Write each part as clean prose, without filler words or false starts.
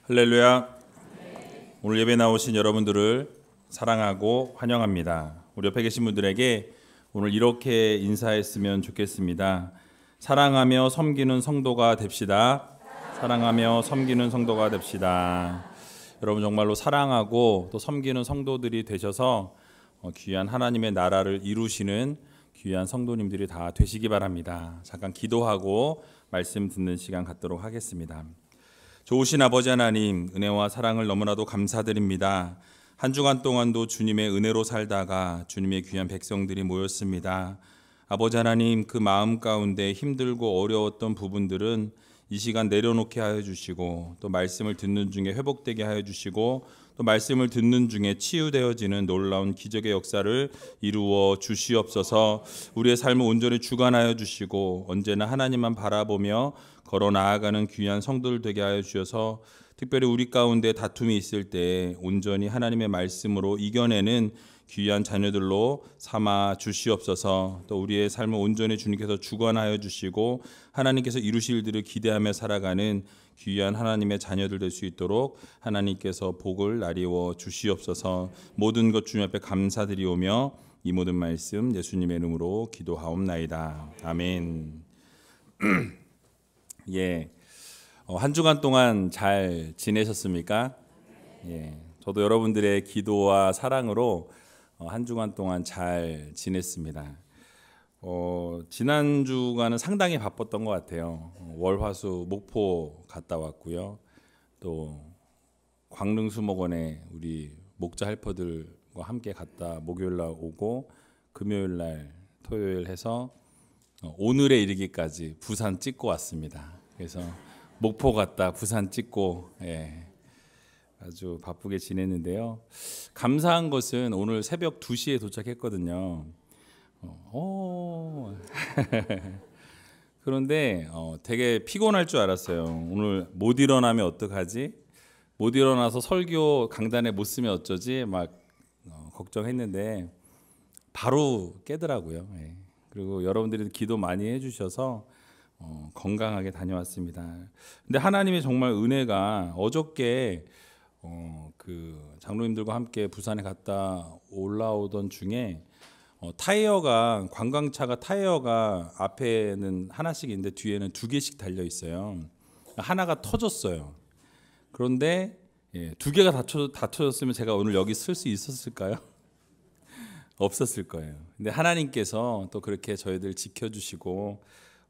할렐루야. 오늘 예배 나오신 여러분들을 사랑하고 환영합니다. 우리 옆에 계신 분들에게 오늘 이렇게 인사했으면 좋겠습니다. 사랑하며 섬기는 성도가 됩시다. 사랑하며 섬기는 성도가 됩시다. 여러분 정말로 사랑하고 또 섬기는 성도들이 되셔서 귀한 하나님의 나라를 이루시는 귀한 성도님들이 다 되시기 바랍니다. 잠깐 기도하고 말씀 듣는 시간 갖도록 하겠습니다. 좋으신 아버지 하나님, 은혜와 사랑을 너무나도 감사드립니다. 한 주간 동안도 주님의 은혜로 살다가 주님의 귀한 백성들이 모였습니다. 아버지 하나님, 그 마음 가운데 힘들고 어려웠던 부분들은 이 시간 내려놓게 하여 주시고, 또 말씀을 듣는 중에 회복되게 하여 주시고, 또 말씀을 듣는 중에 치유되어지는 놀라운 기적의 역사를 이루어 주시옵소서. 우리의 삶을 온전히 주관하여 주시고 언제나 하나님만 바라보며 걸어 나아가는 귀한 성도들 되게 하여 주셔서, 특별히 우리 가운데 다툼이 있을 때 온전히 하나님의 말씀으로 이겨내는 귀한 자녀들로 삼아 주시옵소서. 또 우리의 삶을 온전히 주님께서 주관하여 주시고 하나님께서 이루실 일들을 기대하며 살아가는 귀한 하나님의 자녀들 될 수 있도록 하나님께서 복을 나리워 주시옵소서. 모든 것 주님 앞에 감사드리오며 이 모든 말씀 예수님의 이름으로 기도하옵나이다. 아멘. 예, 한 주간 동안 잘 지내셨습니까? 예, 저도 여러분들의 기도와 사랑으로 한 주간 동안 잘 지냈습니다. 지난 주간은 상당히 바빴던 것 같아요. 월, 화, 수 목포 갔다 왔고요. 또 광릉수목원에 우리 목자 헬퍼들과 함께 갔다 목요일 날 오고 금요일 날 토요일 해서 오늘에 이르기까지 부산 찍고 왔습니다. 그래서 목포 갔다 부산 찍고, 예, 아주 바쁘게 지냈는데요. 감사한 것은 오늘 새벽 2시에 도착했거든요. 그런데 되게 피곤할 줄 알았어요. 오늘 못 일어나면 어떡하지? 못 일어나서 설교 강단에 못 쓰면 어쩌지? 막 걱정했는데 바로 깨더라고요. 예. 그리고 여러분들이 기도 많이 해주셔서 건강하게 다녀왔습니다. 근데 하나님의 정말 은혜가 어저께 그 장로님들과 함께 부산에 갔다 올라오던 중에 타이어가, 관광차가 타이어가 앞에는 하나씩 있는데 뒤에는 2개씩 달려 있어요. 하나가 터졌어요. 그런데 2개가 다 터졌으면 제가 오늘 여기 쓸 수 있었을까요? 없었을 거예요. 근데 하나님께서 또 그렇게 저희들 지켜주시고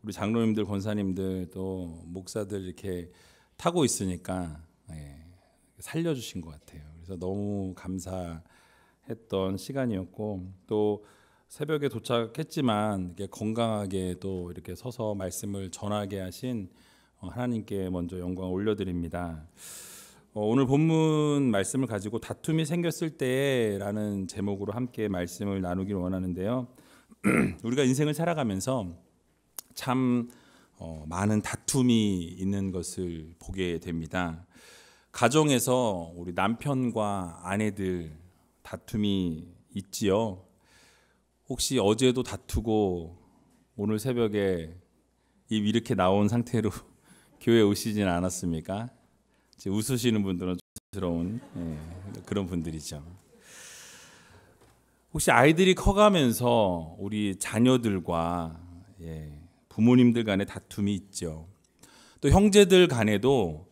우리 장로님들, 권사님들, 또 목사들 이렇게 타고 있으니까 살려주신 것 같아요. 그래서 너무 감사했던 시간이었고, 또 새벽에 도착했지만 이렇게 건강하게 또 이렇게 서서 말씀을 전하게 하신 하나님께 먼저 영광을 올려드립니다. 오늘 본문 말씀을 가지고 다툼이 생겼을 때라는 제목으로 함께 말씀을 나누기를 원하는데요. 우리가 인생을 살아가면서 참 많은 다툼이 있는 것을 보게 됩니다. 가정에서 우리 남편과 아내들 다툼이 있지요. 혹시 어제도 다투고 오늘 새벽에 입 이렇게 나온 상태로 교회에 오시진 않았습니까? 웃으시는 분들은 촌스러운 그런 분들이죠. 혹시 아이들이 커가면서 우리 자녀들과 부모님들 간에 다툼이 있죠. 또 형제들 간에도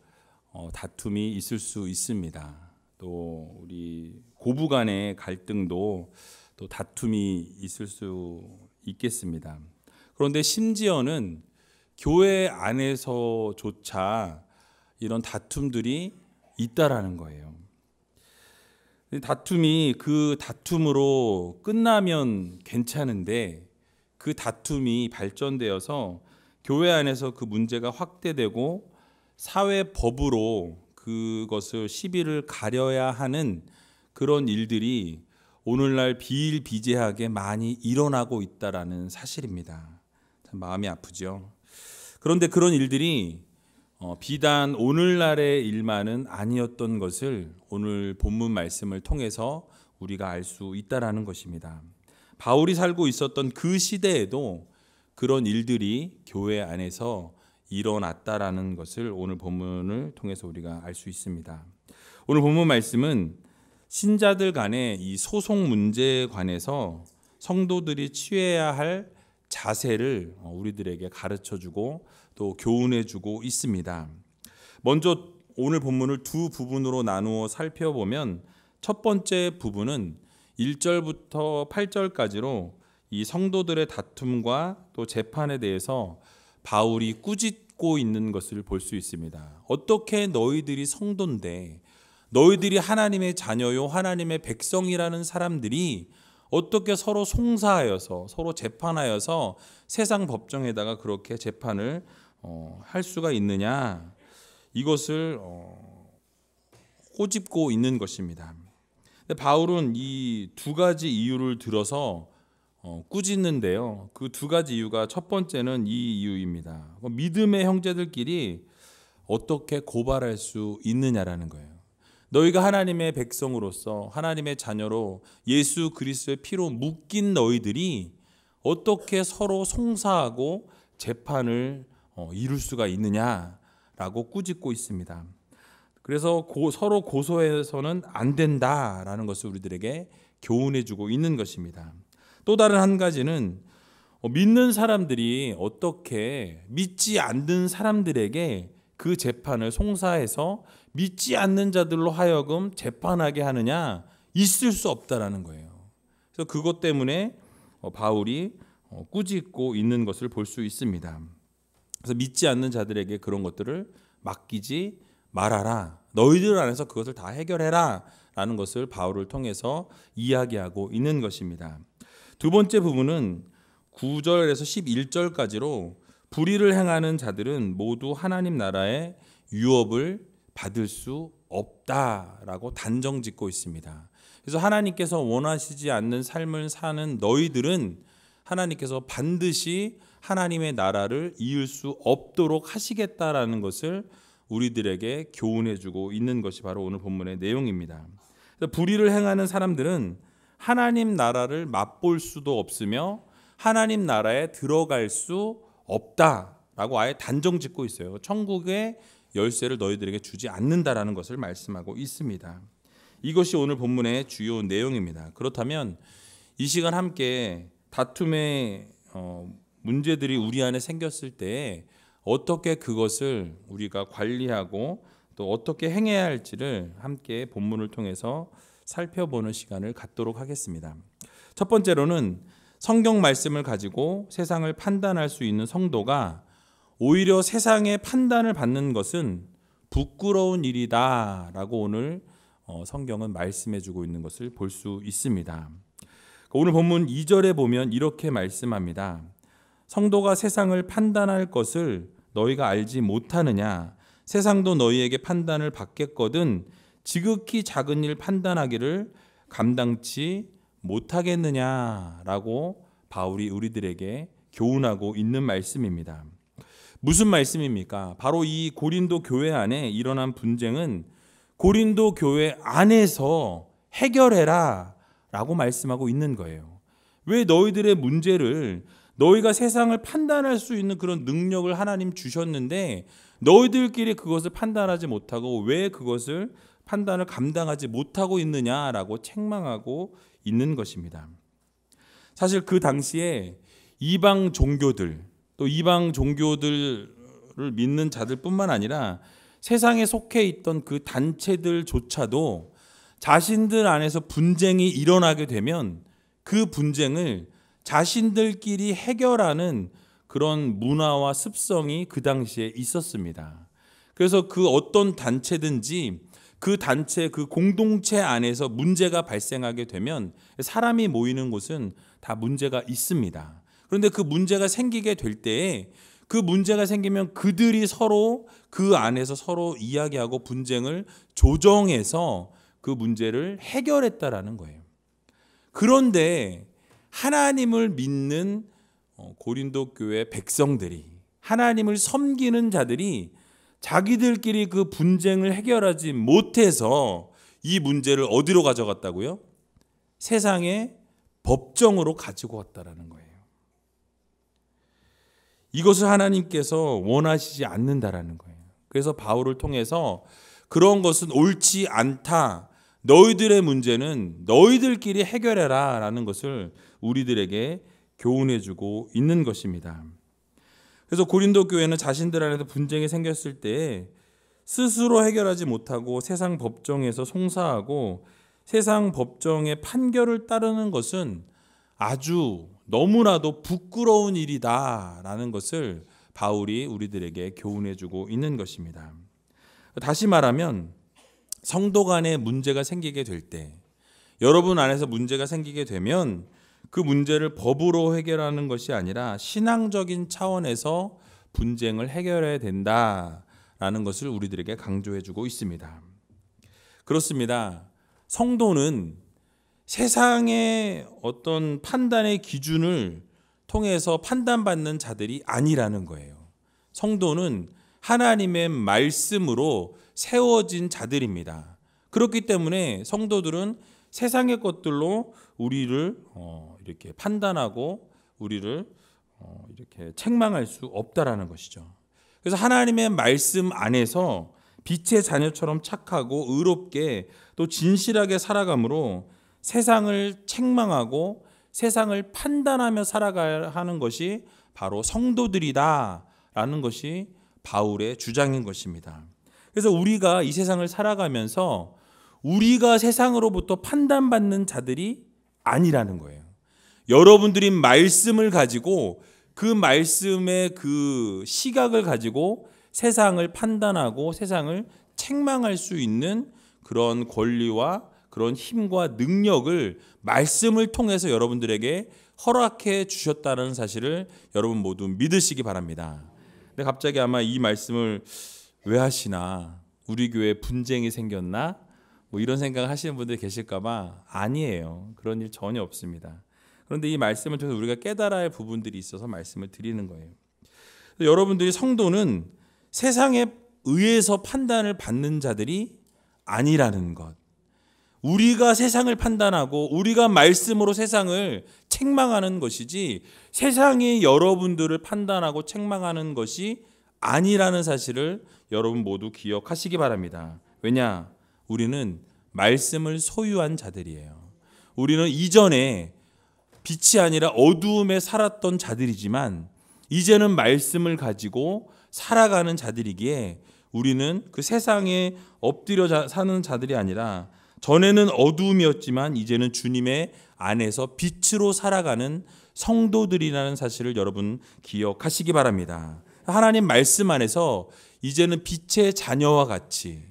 다툼이 있을 수 있습니다. 또 우리 고부 간의 갈등도 또 다툼이 있을 수 있겠습니다. 그런데 심지어는 교회 안에서조차 이런 다툼들이 있다라는 거예요. 다툼이 그 다툼으로 끝나면 괜찮은데 그 다툼이 발전되어서 교회 안에서 그 문제가 확대되고 사회법으로 그것을 시비를 가려야 하는 그런 일들이 오늘날 비일비재하게 많이 일어나고 있다라는 사실입니다. 참 마음이 아프죠. 그런데 그런 일들이 비단 오늘날의 일만은 아니었던 것을 오늘 본문 말씀을 통해서 우리가 알 수 있다라는 것입니다. 바울이 살고 있었던 그 시대에도 그런 일들이 교회 안에서 일어났다라는 것을 오늘 본문을 통해서 우리가 알 수 있습니다. 오늘 본문 말씀은 신자들 간의 이 소송 문제에 관해서 성도들이 취해야 할 자세를 우리들에게 가르쳐주고 또 교훈해주고 있습니다. 먼저 오늘 본문을 두 부분으로 나누어 살펴보면 첫 번째 부분은 1절부터 8절까지로 이 성도들의 다툼과 또 재판에 대해서 바울이 꾸짖고 있는 것을 볼 수 있습니다. 어떻게 너희들이 성도인데, 너희들이 하나님의 자녀요 하나님의 백성이라는 사람들이 어떻게 서로 송사하여서 서로 재판하여서 세상 법정에다가 그렇게 재판을 할 수가 있느냐, 이것을 꼬집고 있는 것입니다. 근데 바울은 이 두 가지 이유를 들어서 꾸짖는데요. 그 두 가지 이유가 첫 번째는 이 이유입니다. 믿음의 형제들끼리 어떻게 고발할 수 있느냐라는 거예요. 너희가 하나님의 백성으로서 하나님의 자녀로 예수 그리스도의 피로 묶인 너희들이 어떻게 서로 송사하고 재판을 이룰 수가 있느냐라고 꾸짖고 있습니다. 그래서 서로 고소해서는 안 된다라는 것을 우리들에게 교훈해주고 있는 것입니다. 또 다른 한 가지는 믿는 사람들이 어떻게 믿지 않는 사람들에게 그 재판을 송사해서 믿지 않는 자들로 하여금 재판하게 하느냐, 있을 수 없다라는 거예요. 그래서 그것 때문에 바울이 꾸짖고 있는 것을 볼 수 있습니다. 그래서 믿지 않는 자들에게 그런 것들을 맡기지 말아라. 너희들 안에서 그것을 다 해결해라 라는 것을 바울을 통해서 이야기하고 있는 것입니다. 두 번째 부분은 9절에서 11절까지로 불의를 행하는 자들은 모두 하나님 나라의 유업을 받을 수 없다라고 단정짓고 있습니다. 그래서 하나님께서 원하시지 않는 삶을 사는 너희들은 하나님께서 반드시 하나님의 나라를 이을 수 없도록 하시겠다라는 것을 우리들에게 교훈해주고 있는 것이 바로 오늘 본문의 내용입니다. 불의를 행하는 사람들은 하나님 나라를 맛볼 수도 없으며 하나님 나라에 들어갈 수 없다라고 아예 단정짓고 있어요. 천국의 열쇠를 너희들에게 주지 않는다라는 것을 말씀하고 있습니다. 이것이 오늘 본문의 주요 내용입니다. 그렇다면 이 시간 함께 다툼의 문제들이 우리 안에 생겼을 때 어떻게 그것을 우리가 관리하고 또 어떻게 행해야 할지를 함께 본문을 통해서 살펴보는 시간을 갖도록 하겠습니다. 첫 번째로는 성경 말씀을 가지고 세상을 판단할 수 있는 성도가 오히려 세상의 판단을 받는 것은 부끄러운 일이다라고 오늘 성경은 말씀해주고 있는 것을 볼 수 있습니다. 오늘 본문 2절에 보면 이렇게 말씀합니다. 성도가 세상을 판단할 것을 너희가 알지 못하느냐? 세상도 너희에게 판단을 받겠거든 지극히 작은 일 판단하기를 감당치 못하겠느냐라고 바울이 우리들에게 교훈하고 있는 말씀입니다. 무슨 말씀입니까? 바로 이 고린도 교회 안에 일어난 분쟁은 고린도 교회 안에서 해결해라 라고 말씀하고 있는 거예요. 왜 너희들의 문제를, 너희가 세상을 판단할 수 있는 그런 능력을 하나님 주셨는데 너희들끼리 그것을 판단하지 못하고 왜 그것을 판단을 감당하지 못하고 있느냐라고 책망하고 있는 것입니다. 사실 그 당시에 이방 종교들, 또 이방 종교들을 믿는 자들뿐만 아니라 세상에 속해 있던 그 단체들조차도 자신들 안에서 분쟁이 일어나게 되면 그 분쟁을 자신들끼리 해결하는 그런 문화와 습성이 그 당시에 있었습니다. 그래서 그 어떤 단체든지 그 단체, 그 공동체 안에서 문제가 발생하게 되면 사람이 모이는 곳은 다 문제가 있습니다. 그런데 그 문제가 생기게 될 때에 그 문제가 생기면 그들이 서로 그 안에서 서로 이야기하고 분쟁을 조정해서 그 문제를 해결했다라는 거예요. 그런데 하나님을 믿는 고린도 교회 백성들이, 하나님을 섬기는 자들이 자기들끼리 그 분쟁을 해결하지 못해서 이 문제를 어디로 가져갔다고요? 세상의 법정으로 가지고 왔다라는 거예요. 이것을 하나님께서 원하시지 않는다라는 거예요. 그래서 바울을 통해서 그런 것은 옳지 않다. 너희들의 문제는 너희들끼리 해결해라 라는 것을 우리들에게 교훈해주고 있는 것입니다. 그래서 고린도 교회는 자신들 안에서 분쟁이 생겼을 때 스스로 해결하지 못하고 세상 법정에서 송사하고 세상 법정의 판결을 따르는 것은 아주 너무나도 부끄러운 일이다라는 것을 바울이 우리들에게 교훈해주고 있는 것입니다. 다시 말하면 성도 간에 문제가 생기게 될 때, 여러분 안에서 문제가 생기게 되면 그 문제를 법으로 해결하는 것이 아니라 신앙적인 차원에서 분쟁을 해결해야 된다라는 것을 우리들에게 강조해주고 있습니다. 그렇습니다. 성도는 세상의 어떤 판단의 기준을 통해서 판단받는 자들이 아니라는 거예요. 성도는 하나님의 말씀으로 세워진 자들입니다. 그렇기 때문에 성도들은 세상의 것들로 우리를 이렇게 판단하고 우리를 이렇게 책망할 수 없다라는 것이죠. 그래서 하나님의 말씀 안에서 빛의 자녀처럼 착하고 의롭게 또 진실하게 살아감으로 세상을 책망하고 세상을 판단하며 살아가야 하는 것이 바로 성도들이다라는 것이 바울의 주장인 것입니다. 그래서 우리가 이 세상을 살아가면서 우리가 세상으로부터 판단받는 자들이 아니라는 거예요. 여러분들이 말씀을 가지고 그 말씀의 그 시각을 가지고 세상을 판단하고 세상을 책망할 수 있는 그런 권리와 그런 힘과 능력을 말씀을 통해서 여러분들에게 허락해 주셨다는 사실을 여러분 모두 믿으시기 바랍니다. 근데 갑자기 아마 이 말씀을 왜 하시나? 우리 교회에 분쟁이 생겼나? 뭐 이런 생각을 하시는 분들 계실까 봐 아니에요. 그런 일 전혀 없습니다. 그런데 이 말씀을 통해서 우리가 깨달아야 할 부분들이 있어서 말씀을 드리는 거예요. 여러분들이 성도는 세상에 의해서 판단을 받는 자들이 아니라는 것. 우리가 세상을 판단하고 우리가 말씀으로 세상을 책망하는 것이지 세상이 여러분들을 판단하고 책망하는 것이 아니라는 사실을 여러분 모두 기억하시기 바랍니다. 왜냐? 우리는 말씀을 소유한 자들이에요. 우리는 이전에 빛이 아니라 어두움에 살았던 자들이지만 이제는 말씀을 가지고 살아가는 자들이기에 우리는 그 세상에 엎드려 사는 자들이 아니라 전에는 어두움이었지만 이제는 주님의 안에서 빛으로 살아가는 성도들이라는 사실을 여러분 기억하시기 바랍니다. 하나님 말씀 안에서 이제는 빛의 자녀와 같이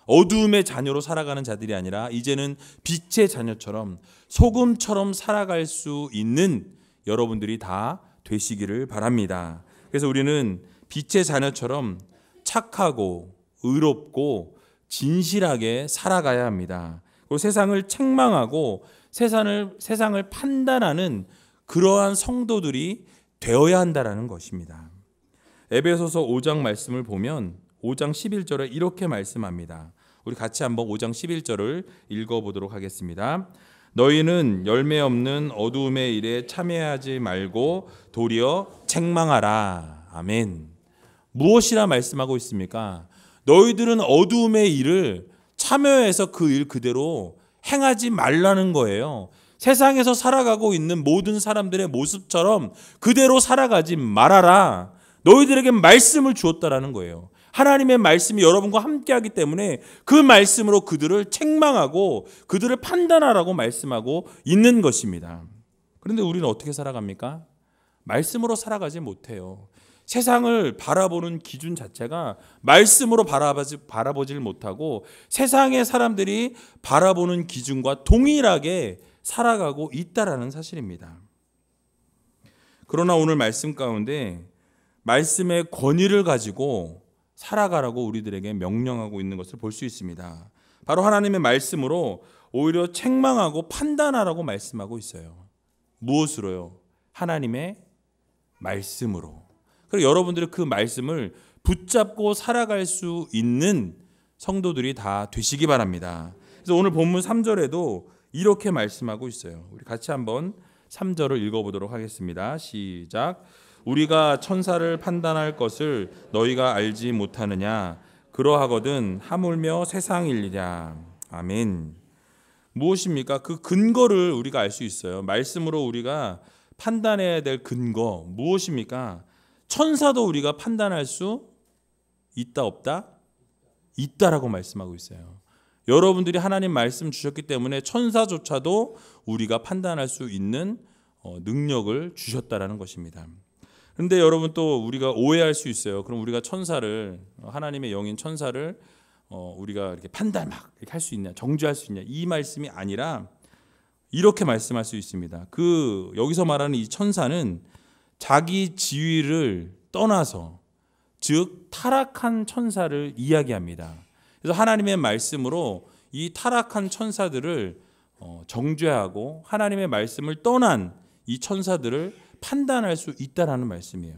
어두움의 자녀로 살아가는 자들이 아니라 이제는 빛의 자녀처럼 소금처럼 살아갈 수 있는 여러분들이 다 되시기를 바랍니다. 그래서 우리는 빛의 자녀처럼 착하고 의롭고 진실하게 살아가야 합니다. 그리고 세상을 책망하고 세상을 판단하는 그러한 성도들이 되어야 한다는 것입니다. 에베소서 5장 말씀을 보면 5장 11절에 이렇게 말씀합니다. 우리 같이 한번 5장 11절을 읽어보도록 하겠습니다. 너희는 열매 없는 어두움의 일에 참여하지 말고 도리어 책망하라. 아멘. 무엇이라 말씀하고 있습니까? 너희들은 어두움의 일을 참여해서 그 일 그대로 행하지 말라는 거예요. 세상에서 살아가고 있는 모든 사람들의 모습처럼 그대로 살아가지 말아라. 너희들에게 말씀을 주었다라는 거예요. 하나님의 말씀이 여러분과 함께하기 때문에 그 말씀으로 그들을 책망하고 그들을 판단하라고 말씀하고 있는 것입니다. 그런데 우리는 어떻게 살아갑니까? 말씀으로 살아가지 못해요. 세상을 바라보는 기준 자체가 말씀으로 바라보질 못하고 세상의 사람들이 바라보는 기준과 동일하게 살아가고 있다라는 사실입니다. 그러나 오늘 말씀 가운데 말씀의 권위를 가지고 살아가라고 우리들에게 명령하고 있는 것을 볼 수 있습니다. 바로 하나님의 말씀으로 오히려 책망하고 판단하라고 말씀하고 있어요. 무엇으로요? 하나님의 말씀으로. 그리고 여러분들이 그 말씀을 붙잡고 살아갈 수 있는 성도들이 다 되시기 바랍니다. 그래서 오늘 본문 3절에도 이렇게 말씀하고 있어요. 우리 같이 한번 3절을 읽어보도록 하겠습니다. 시작. 우리가 천사를 판단할 것을 너희가 알지 못하느냐? 그러하거든 하물며 세상일리랴. 아멘. 무엇입니까? 그 근거를 우리가 알 수 있어요. 말씀으로 우리가 판단해야 될 근거 무엇입니까? 천사도 우리가 판단할 수 있다 없다? 있다라고 말씀하고 있어요. 여러분들이 하나님 말씀 주셨기 때문에 천사조차도 우리가 판단할 수 있는 능력을 주셨다라는 것입니다. 그런데 여러분 또 우리가 오해할 수 있어요. 그럼 우리가 천사를 하나님의 영인 천사를 우리가 이렇게 판단 막 이렇게 할 수 있냐, 정죄할 수 있냐 이 말씀이 아니라 이렇게 말씀할 수 있습니다. 그 여기서 말하는 이 천사는 자기 지위를 떠나서 즉 타락한 천사를 이야기합니다. 그래서 하나님의 말씀으로 이 타락한 천사들을 정죄하고 하나님의 말씀을 떠난 이 천사들을 판단할 수 있다라는 말씀이에요.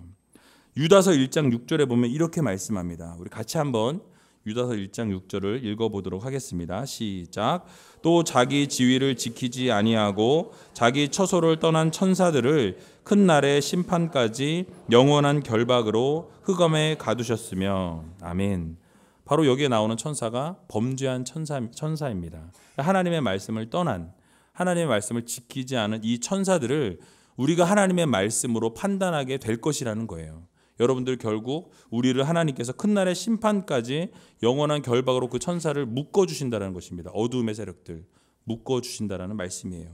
유다서 1장 6절에 보면 이렇게 말씀합니다. 우리 같이 한번 유다서 1장 6절을 읽어보도록 하겠습니다. 시작. 또 자기 지위를 지키지 아니하고 자기 처소를 떠난 천사들을 큰 날의 심판까지 영원한 결박으로 흑암에 가두셨으며. 아멘. 바로 여기에 나오는 천사가 범죄한 천사입니다. 하나님의 말씀을 떠난, 하나님의 말씀을 지키지 않은 이 천사들을 우리가 하나님의 말씀으로 판단하게 될 것이라는 거예요. 여러분들 결국 우리를 하나님께서 큰 날의 심판까지 영원한 결박으로 그 천사를 묶어주신다는 것입니다. 어두움의 세력들 묶어주신다는 말씀이에요.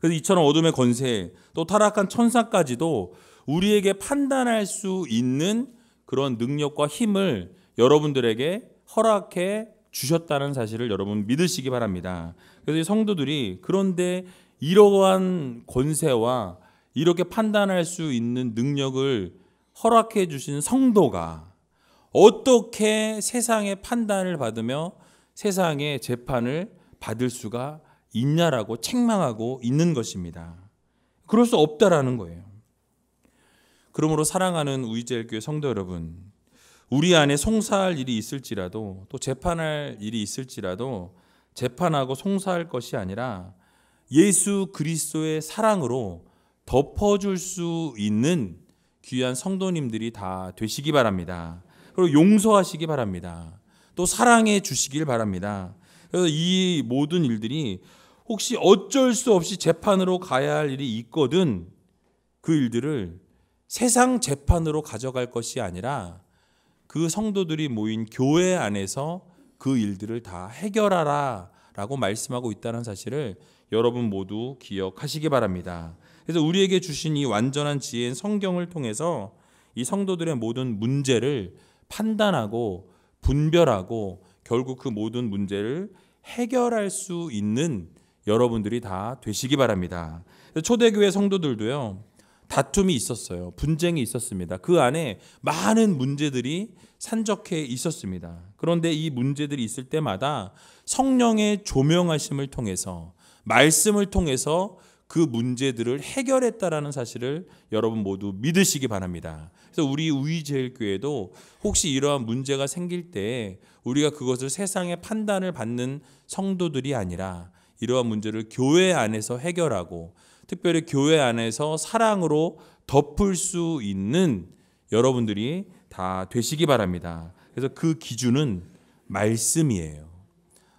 그래서 이처럼 어둠의 권세 또 타락한 천사까지도 우리에게 판단할 수 있는 그런 능력과 힘을 여러분들에게 허락해 주셨다는 사실을 여러분 믿으시기 바랍니다. 그래서 이 성도들이 그런데 이러한 권세와 이렇게 판단할 수 있는 능력을 허락해 주신 성도가 어떻게 세상의 판단을 받으며 세상의 재판을 받을 수가 있냐라고 책망하고 있는 것입니다. 그럴 수 없다라는 거예요. 그러므로 사랑하는 우이제일교회 성도 여러분, 우리 안에 송사할 일이 있을지라도 또 재판할 일이 있을지라도 재판하고 송사할 것이 아니라 예수 그리스도의 사랑으로 덮어줄 수 있는 귀한 성도님들이 다 되시기 바랍니다. 그리고 용서하시기 바랍니다. 또 사랑해 주시길 바랍니다. 그래서 이 모든 일들이 혹시 어쩔 수 없이 재판으로 가야 할 일이 있거든 그 일들을 세상 재판으로 가져갈 것이 아니라 그 성도들이 모인 교회 안에서 그 일들을 다 해결하라 라고 말씀하고 있다는 사실을 여러분 모두 기억하시기 바랍니다. 그래서 우리에게 주신 이 완전한 지혜인 성경을 통해서 이 성도들의 모든 문제를 판단하고 분별하고 결국 그 모든 문제를 해결할 수 있는 여러분들이 다 되시기 바랍니다. 초대교회 성도들도요, 다툼이 있었어요. 분쟁이 있었습니다. 그 안에 많은 문제들이 산적해 있었습니다. 그런데 이 문제들이 있을 때마다 성령의 조명하심을 통해서 말씀을 통해서 그 문제들을 해결했다라는 사실을 여러분 모두 믿으시기 바랍니다. 그래서 우리 우이제일교회도 혹시 이러한 문제가 생길 때 우리가 그것을 세상의 판단을 받는 성도들이 아니라 이러한 문제를 교회 안에서 해결하고 특별히 교회 안에서 사랑으로 덮을 수 있는 여러분들이 다 되시기 바랍니다. 그래서 그 기준은 말씀이에요.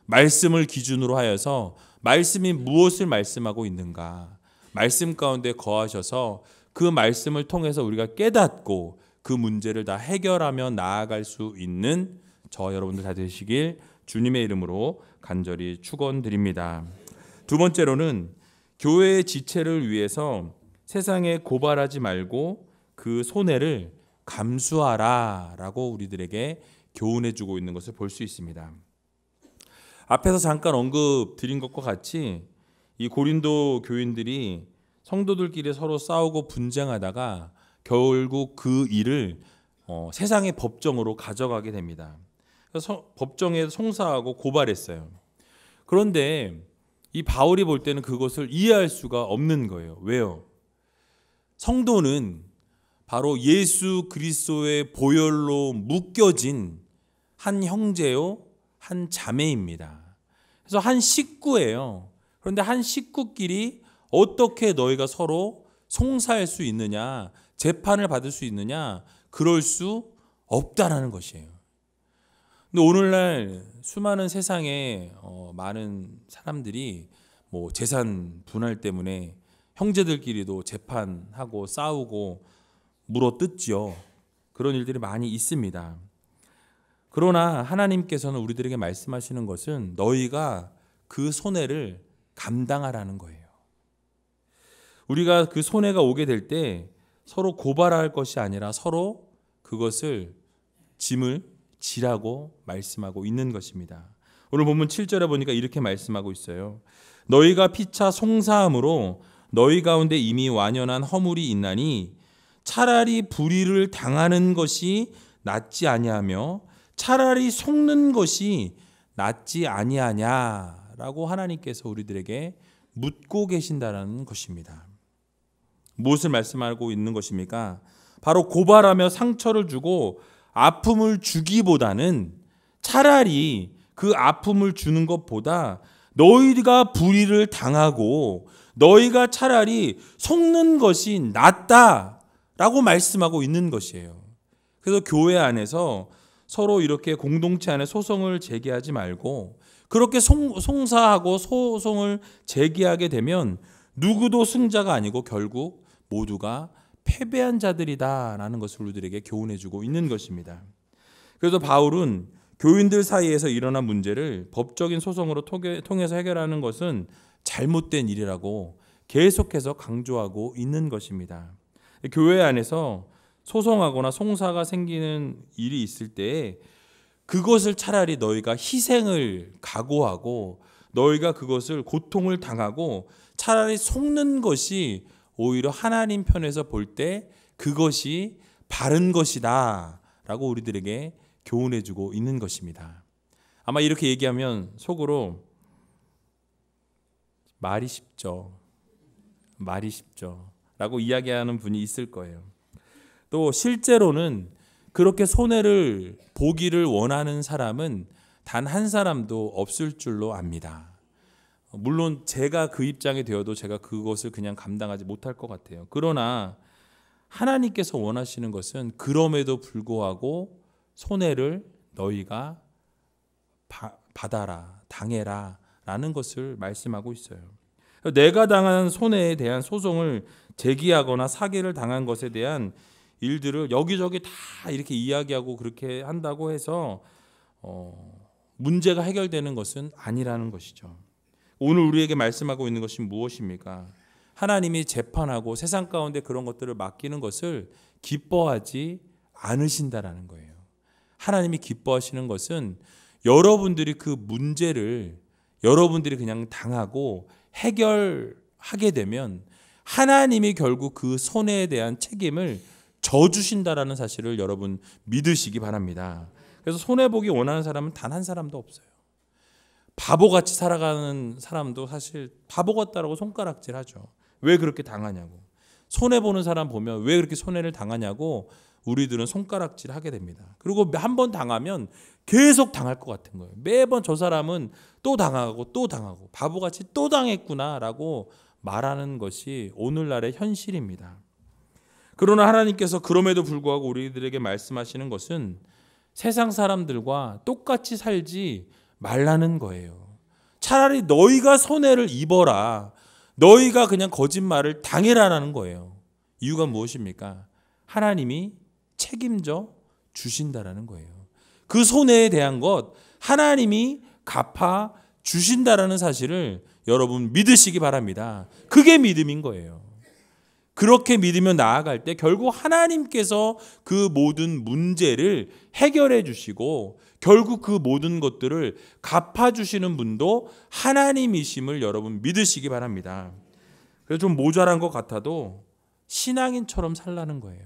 말씀을 기준으로 하여서 말씀이 무엇을 말씀하고 있는가, 말씀 가운데 거하셔서 그 말씀을 통해서 우리가 깨닫고 그 문제를 다 해결하며 나아갈 수 있는 저 여러분들 다 되시길 주님의 이름으로 간절히 축원드립니다. 두 번째로는 교회의 지체를 위해서 세상에 고발하지 말고 그 손해를 감수하라라고 우리들에게 교훈해주고 있는 것을 볼 수 있습니다. 앞에서 잠깐 언급 드린 것과 같이 이 고린도 교인들이 성도들끼리 서로 싸우고 분쟁하다가 결국 그 일을 세상의 법정으로 가져가게 됩니다. 그래서 법정에 송사하고 고발했어요. 그런데 이 바울이 볼 때는 그것을 이해할 수가 없는 거예요. 왜요? 성도는 바로 예수 그리스도의 보혈로 묶여진 한 형제요, 한 자매입니다. 그래서 한 식구예요. 그런데 한 식구끼리 어떻게 너희가 서로 송사할 수 있느냐? 재판을 받을 수 있느냐? 그럴 수 없다라는 것이에요. 근데 오늘날 수많은 세상에 많은 사람들이 뭐 재산 분할 때문에 형제들끼리도 재판하고 싸우고 물어뜯지요. 그런 일들이 많이 있습니다. 그러나 하나님께서는 우리들에게 말씀하시는 것은 너희가 그 손해를 감당하라는 거예요. 우리가 그 손해가 오게 될 때 서로 고발할 것이 아니라 서로 그것을 짐을 지라고 말씀하고 있는 것입니다. 오늘 본문 7절에 보니까 이렇게 말씀하고 있어요. 너희가 피차 송사함으로 너희 가운데 이미 완연한 허물이 있나니 차라리 불의를 당하는 것이 낫지 아니하며 차라리 속는 것이 낫지 아니하냐라고 하나님께서 우리들에게 묻고 계신다라는 것입니다. 무엇을 말씀하고 있는 것입니까? 바로 고발하며 상처를 주고 아픔을 주기보다는 차라리 그 아픔을 주는 것보다 너희가 불의를 당하고 너희가 차라리 속는 것이 낫다라고 말씀하고 있는 것이에요. 그래서 교회 안에서 서로 이렇게 공동체 안에 소송을 제기하지 말고 그렇게 송사하고 소송을 제기하게 되면 누구도 승자가 아니고 결국 모두가 패배한 자들이다라는 것을 우리들에게 교훈해주고 있는 것입니다. 그래서 바울은 교인들 사이에서 일어난 문제를 법적인 소송으로 통해서 해결하는 것은 잘못된 일이라고 계속해서 강조하고 있는 것입니다. 교회 안에서 소송하거나 송사가 생기는 일이 있을 때 그것을 차라리 너희가 희생을 각오하고 너희가 그것을 고통을 당하고 차라리 속는 것이 오히려 하나님 편에서 볼 때 그것이 바른 것이다 라고 우리들에게 교훈해주고 있는 것입니다. 아마 이렇게 얘기하면 속으로 말이 쉽죠 라고 이야기하는 분이 있을 거예요. 또 실제로는 그렇게 손해를 보기를 원하는 사람은 단 한 사람도 없을 줄로 압니다. 물론 제가 그 입장이 되어도 제가 그것을 그냥 감당하지 못할 것 같아요. 그러나 하나님께서 원하시는 것은 그럼에도 불구하고 손해를 너희가 받아라, 당해라 라는 것을 말씀하고 있어요. 내가 당한 손해에 대한 소송을 제기하거나 사기를 당한 것에 대한 일들을 여기저기 다 이렇게 이야기하고 그렇게 한다고 해서 문제가 해결되는 것은 아니라는 것이죠. 오늘 우리에게 말씀하고 있는 것이 무엇입니까? 하나님이 재판하고 세상 가운데 그런 것들을 맡기는 것을 기뻐하지 않으신다라는 거예요. 하나님이 기뻐하시는 것은 여러분들이 그 문제를 여러분들이 그냥 당하고 해결하게 되면 하나님이 결국 그 손해에 대한 책임을 져주신다라는 사실을 여러분 믿으시기 바랍니다. 그래서 손해보기 원하는 사람은 단 한 사람도 없어요. 바보같이 살아가는 사람도 사실 바보 같다라고 손가락질하죠. 왜 그렇게 당하냐고. 손해보는 사람 보면 왜 그렇게 손해를 당하냐고 우리들은 손가락질하게 됩니다. 그리고 한 번 당하면 계속 당할 것 같은 거예요. 매번 저 사람은 또 당하고 또 당하고 바보같이 또 당했구나라고 말하는 것이 오늘날의 현실입니다. 그러나 하나님께서 그럼에도 불구하고 우리들에게 말씀하시는 것은 세상 사람들과 똑같이 살지 말라는 거예요. 차라리 너희가 손해를 입어라. 너희가 그냥 거짓말을 당해라라는 거예요. 이유가 무엇입니까? 하나님이 책임져 주신다라는 거예요. 그 손해에 대한 것 하나님이 갚아 주신다라는 사실을 여러분 믿으시기 바랍니다. 그게 믿음인 거예요. 그렇게 믿으며 나아갈 때 결국 하나님께서 그 모든 문제를 해결해 주시고 결국 그 모든 것들을 갚아주시는 분도 하나님이심을 여러분 믿으시기 바랍니다. 그래서 좀 모자란 것 같아도 신앙인처럼 살라는 거예요.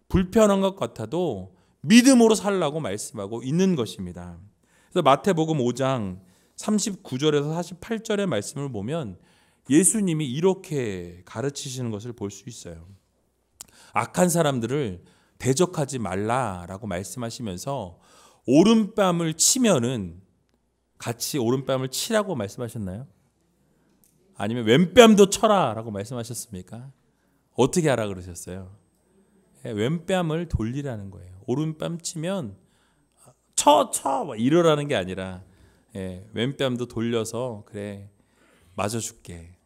불편한 것 같아도 믿음으로 살라고 말씀하고 있는 것입니다. 그래서 마태복음 5장 39절에서 48절의 말씀을 보면 예수님이 이렇게 가르치시는 것을 볼 수 있어요. 악한 사람들을 대적하지 말라라고 말씀하시면서 오른뺨을 치면은 같이 오른뺨을 치라고 말씀하셨나요? 아니면 왼뺨도 쳐라라고 말씀하셨습니까? 어떻게 하라 그러셨어요? 왼뺨을 돌리라는 거예요. 오른뺨 치면 쳐 이러라는 게 아니라 왼뺨도 돌려서 그래 맞아줄게.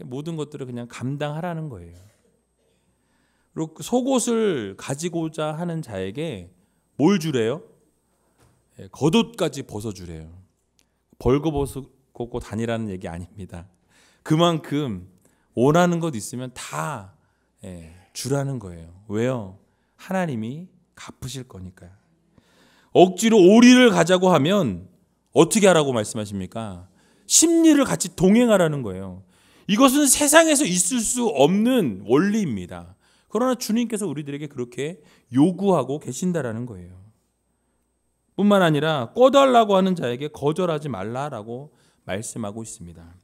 모든 것들을 그냥 감당하라는 거예요. 그리고 속옷을 가지고자 하는 자에게 뭘 주래요? 겉옷까지 벗어주래요. 벌거벗고 다니라는 얘기 아닙니다. 그만큼 원하는 것 있으면 다 주라는 거예요. 왜요? 하나님이 갚으실 거니까요. 억지로 오리를 가자고 하면 어떻게 하라고 말씀하십니까? 십리를 같이 동행하라는 거예요. 이것은 세상에서 있을 수 없는 원리입니다. 그러나 주님께서 우리들에게 그렇게 요구하고 계신다라는 거예요. 뿐만 아니라 꺼달라고 하는 자에게 거절하지 말라라고 말씀하고 있습니다.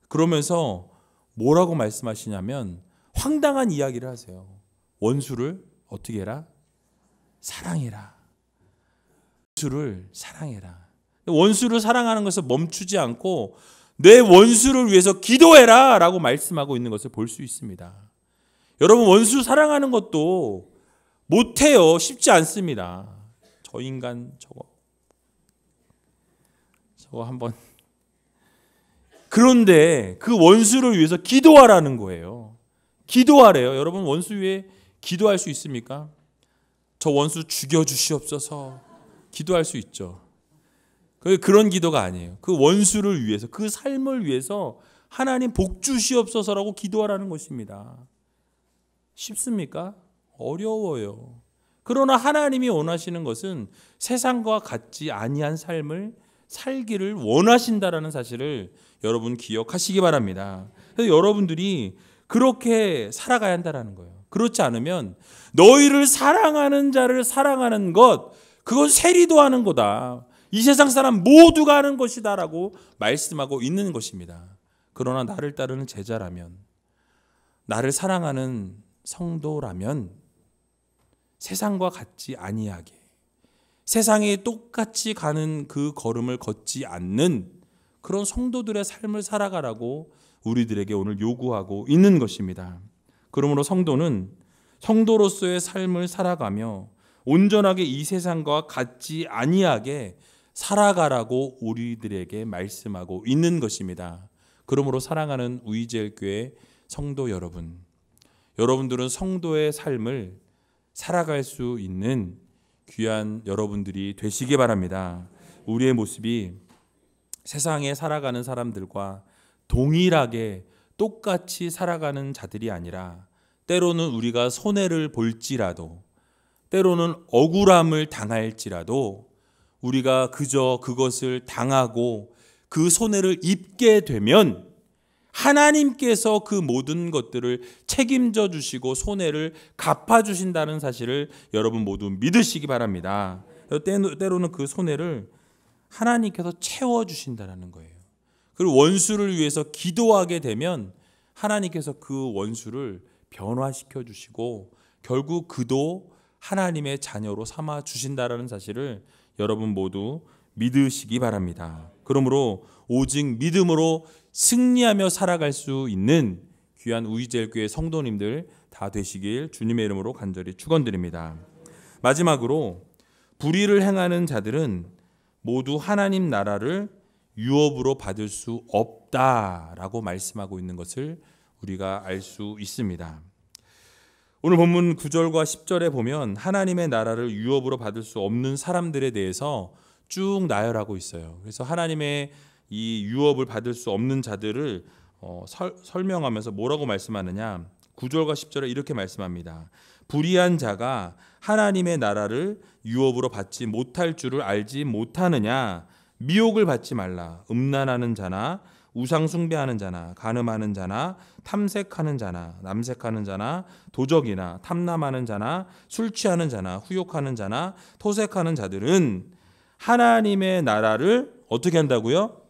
그러면서 뭐라고 말씀하시냐면 황당한 이야기를 하세요. 원수를 어떻게 해라? 사랑해라. 원수를 사랑해라. 원수를 사랑하는 것을 멈추지 않고 내 원수를 위해서 기도해라 라고 말씀하고 있는 것을 볼 수 있습니다. 여러분, 원수 사랑하는 것도 못해요. 쉽지 않습니다. 저 인간 저거 한번. 그런데 그 원수를 위해서 기도하라는 거예요. 기도하래요. 여러분, 원수 위해 기도할 수 있습니까? 저 원수 죽여주시옵소서 기도할 수 있죠. 그런 기도가 아니에요. 그 원수를 위해서, 그 삶을 위해서 하나님 복 주시옵소서라고 기도하라는 것입니다. 쉽습니까? 어려워요. 그러나 하나님이 원하시는 것은 세상과 같지 아니한 삶을 살기를 원하신다라는 사실을 여러분 기억하시기 바랍니다. 그래서 여러분들이 그렇게 살아가야 한다는 거예요. 그렇지 않으면 너희를 사랑하는 자를 사랑하는 것, 그건 세리도 하는 거다. 이 세상 사람 모두가 하는 것이다 라고 말씀하고 있는 것입니다. 그러나 나를 따르는 제자라면, 나를 사랑하는 성도라면 세상과 같지 아니하게, 세상에 똑같이 가는 그 걸음을 걷지 않는 그런 성도들의 삶을 살아가라고 우리들에게 오늘 요구하고 있는 것입니다. 그러므로 성도는 성도로서의 삶을 살아가며 온전하게 이 세상과 같지 아니하게 살아가라고 우리들에게 말씀하고 있는 것입니다. 그러므로 사랑하는 우이젤교회 성도 여러분, 여러분들은 성도의 삶을 살아갈 수 있는 귀한 여러분들이 되시기 바랍니다. 우리의 모습이 세상에 살아가는 사람들과 동일하게 똑같이 살아가는 자들이 아니라 때로는 우리가 손해를 볼지라도, 때로는 억울함을 당할지라도 우리가 그저 그것을 당하고 그 손해를 입게 되면 하나님께서 그 모든 것들을 책임져 주시고 손해를 갚아 주신다는 사실을 여러분 모두 믿으시기 바랍니다. 때로는 그 손해를 하나님께서 채워 주신다는 거예요. 그리고 원수를 위해서 기도하게 되면 하나님께서 그 원수를 변화시켜 주시고 결국 그도 하나님의 자녀로 삼아 주신다는 사실을 여러분 모두 믿으시기 바랍니다. 그러므로 오직 믿음으로 승리하며 살아갈 수 있는 귀한 우이젤교회 성도님들 다 되시길 주님의 이름으로 간절히 축원드립니다. 마지막으로 불의를 행하는 자들은 모두 하나님 나라를 유업으로 받을 수 없다라고 말씀하고 있는 것을 우리가 알 수 있습니다. 오늘 본문 9절과 10절에 보면 하나님의 나라를 유업으로 받을 수 없는 사람들에 대해서 쭉 나열하고 있어요. 그래서 하나님의 이 유업을 받을 수 없는 자들을 설명하면서 뭐라고 말씀하느냐, 9절과 10절에 이렇게 말씀합니다. 불의한 자가 하나님의 나라를 유업으로 받지 못할 줄을 알지 못하느냐. 미혹을 받지 말라. 음란하는 자나 우상 숭배하는 자나 간음하는 자나 탐색하는 자나 남색하는 자나 도적이나 탐남하는 자나 술 취하는 자나 후욕하는 자나 토색하는 자들은 하나님의 나라를 어떻게 한다고요?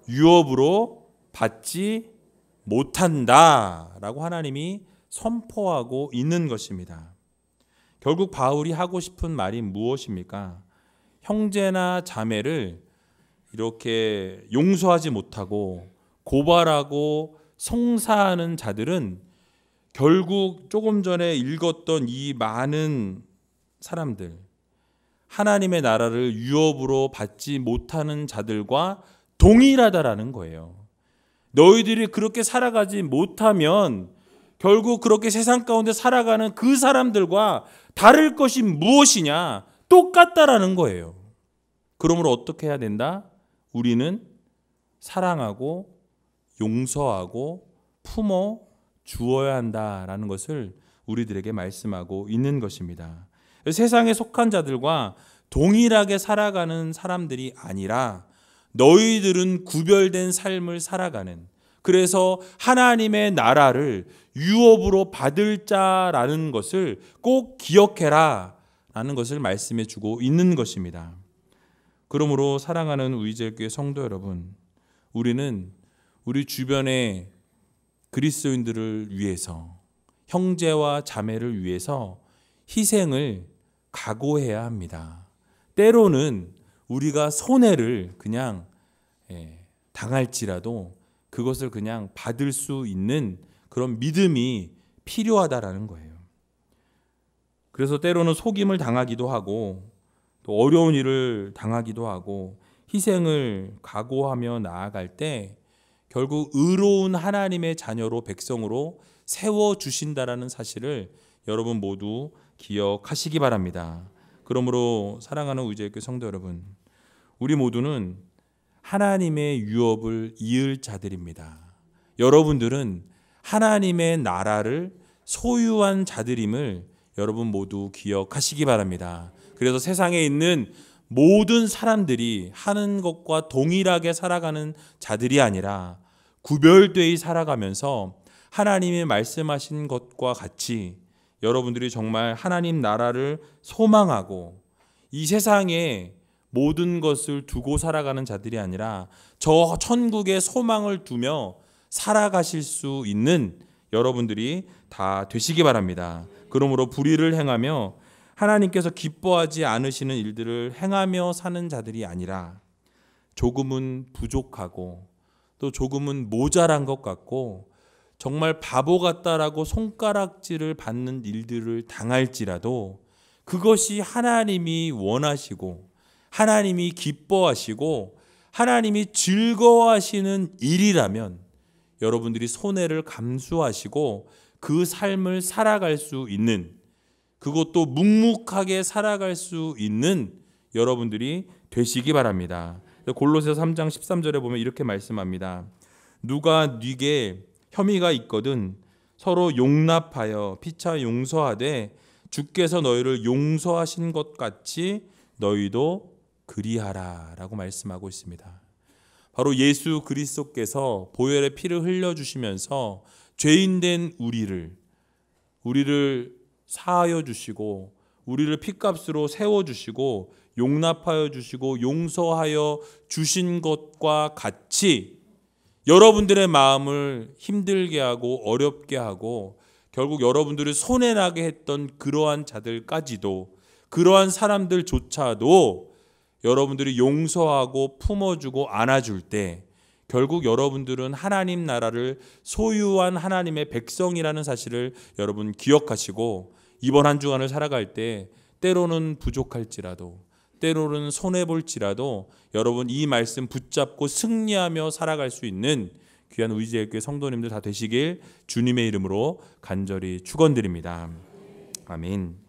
유업으로 받지 못한다라고 하나님이 선포하고 있는 것입니다. 결국 바울이 하고 싶은 말이 무엇입니까? 형제나 자매를 이렇게 용서하지 못하고 고발하고 송사하는 자들은 결국 조금 전에 읽었던 이 많은 사람들, 하나님의 나라를 유업으로 받지 못하는 자들과 동일하다라는 거예요. 너희들이 그렇게 살아가지 못하면 결국 그렇게 세상 가운데 살아가는 그 사람들과 다를 것이 무엇이냐? 똑같다라는 거예요. 그러므로 어떻게 해야 된다? 우리는 사랑하고 용서하고 품어 주어야 한다라는 것을 우리들에게 말씀하고 있는 것입니다. 세상에 속한 자들과 동일하게 살아가는 사람들이 아니라 너희들은 구별된 삶을 살아가는, 그래서 하나님의 나라를 유업으로 받을 자라는 것을 꼭 기억해라 라는 것을 말씀해 주고 있는 것입니다. 그러므로 사랑하는 우리제일교회 성도 여러분, 우리는 우리 주변의 그리스도인들을 위해서, 형제와 자매를 위해서 희생을 각오해야 합니다. 때로는 우리가 손해를 그냥 당할지라도 그것을 그냥 받을 수 있는 그런 믿음이 필요하다라는 거예요. 그래서 때로는 속임을 당하기도 하고 또 어려운 일을 당하기도 하고 희생을 각오하며 나아갈 때 결국 의로운 하나님의 자녀로, 백성으로 세워주신다라는 사실을 여러분 모두 기억하시기 바랍니다. 그러므로 사랑하는 우리제일교회 성도 여러분, 우리 모두는 하나님의 유업을 이을 자들입니다. 여러분들은 하나님의 나라를 소유한 자들임을 여러분 모두 기억하시기 바랍니다. 그래서 세상에 있는 모든 사람들이 하는 것과 동일하게 살아가는 자들이 아니라 구별되이 살아가면서 하나님이 말씀하신 것과 같이 여러분들이 정말 하나님 나라를 소망하고 이 세상에 모든 것을 두고 살아가는 자들이 아니라 저 천국의 소망을 두며 살아가실 수 있는 여러분들이 다 되시기 바랍니다. 그러므로 불의를 행하며 하나님께서 기뻐하지 않으시는 일들을 행하며 사는 자들이 아니라 조금은 부족하고 또 조금은 모자란 것 같고 정말 바보 같다라고 손가락질을 받는 일들을 당할지라도 그것이 하나님이 원하시고 하나님이 기뻐하시고 하나님이 즐거워하시는 일이라면 여러분들이 손해를 감수하시고 그 삶을 살아갈 수 있는, 그것도 묵묵하게 살아갈 수 있는 여러분들이 되시기 바랍니다. 골로새서 3장 13절에 보면 이렇게 말씀합니다. 누가 네게 혐의가 있거든 서로 용납하여 피차 용서하되 주께서 너희를 용서하신 것 같이 너희도 그리하라 라고 말씀하고 있습니다. 바로 예수 그리스도께서 보혈의 피를 흘려주시면서 죄인된 우리를 사하여 주시고 우리를 피값으로 세워주시고 용납하여 주시고 용서하여 주신 것과 같이 여러분들의 마음을 힘들게 하고 어렵게 하고 결국 여러분들을 손해나게 했던 그러한 자들까지도, 그러한 사람들조차도 여러분들이 용서하고 품어주고 안아줄 때 결국 여러분들은 하나님 나라를 소유한 하나님의 백성이라는 사실을 여러분 기억하시고 이번 한 주간을 살아갈 때 때로는 부족할지라도 때로는 손해볼지라도 여러분 이 말씀 붙잡고 승리하며 살아갈 수 있는 귀한 우리제일교회 성도님들 다 되시길 주님의 이름으로 간절히 축원드립니다. 아멘.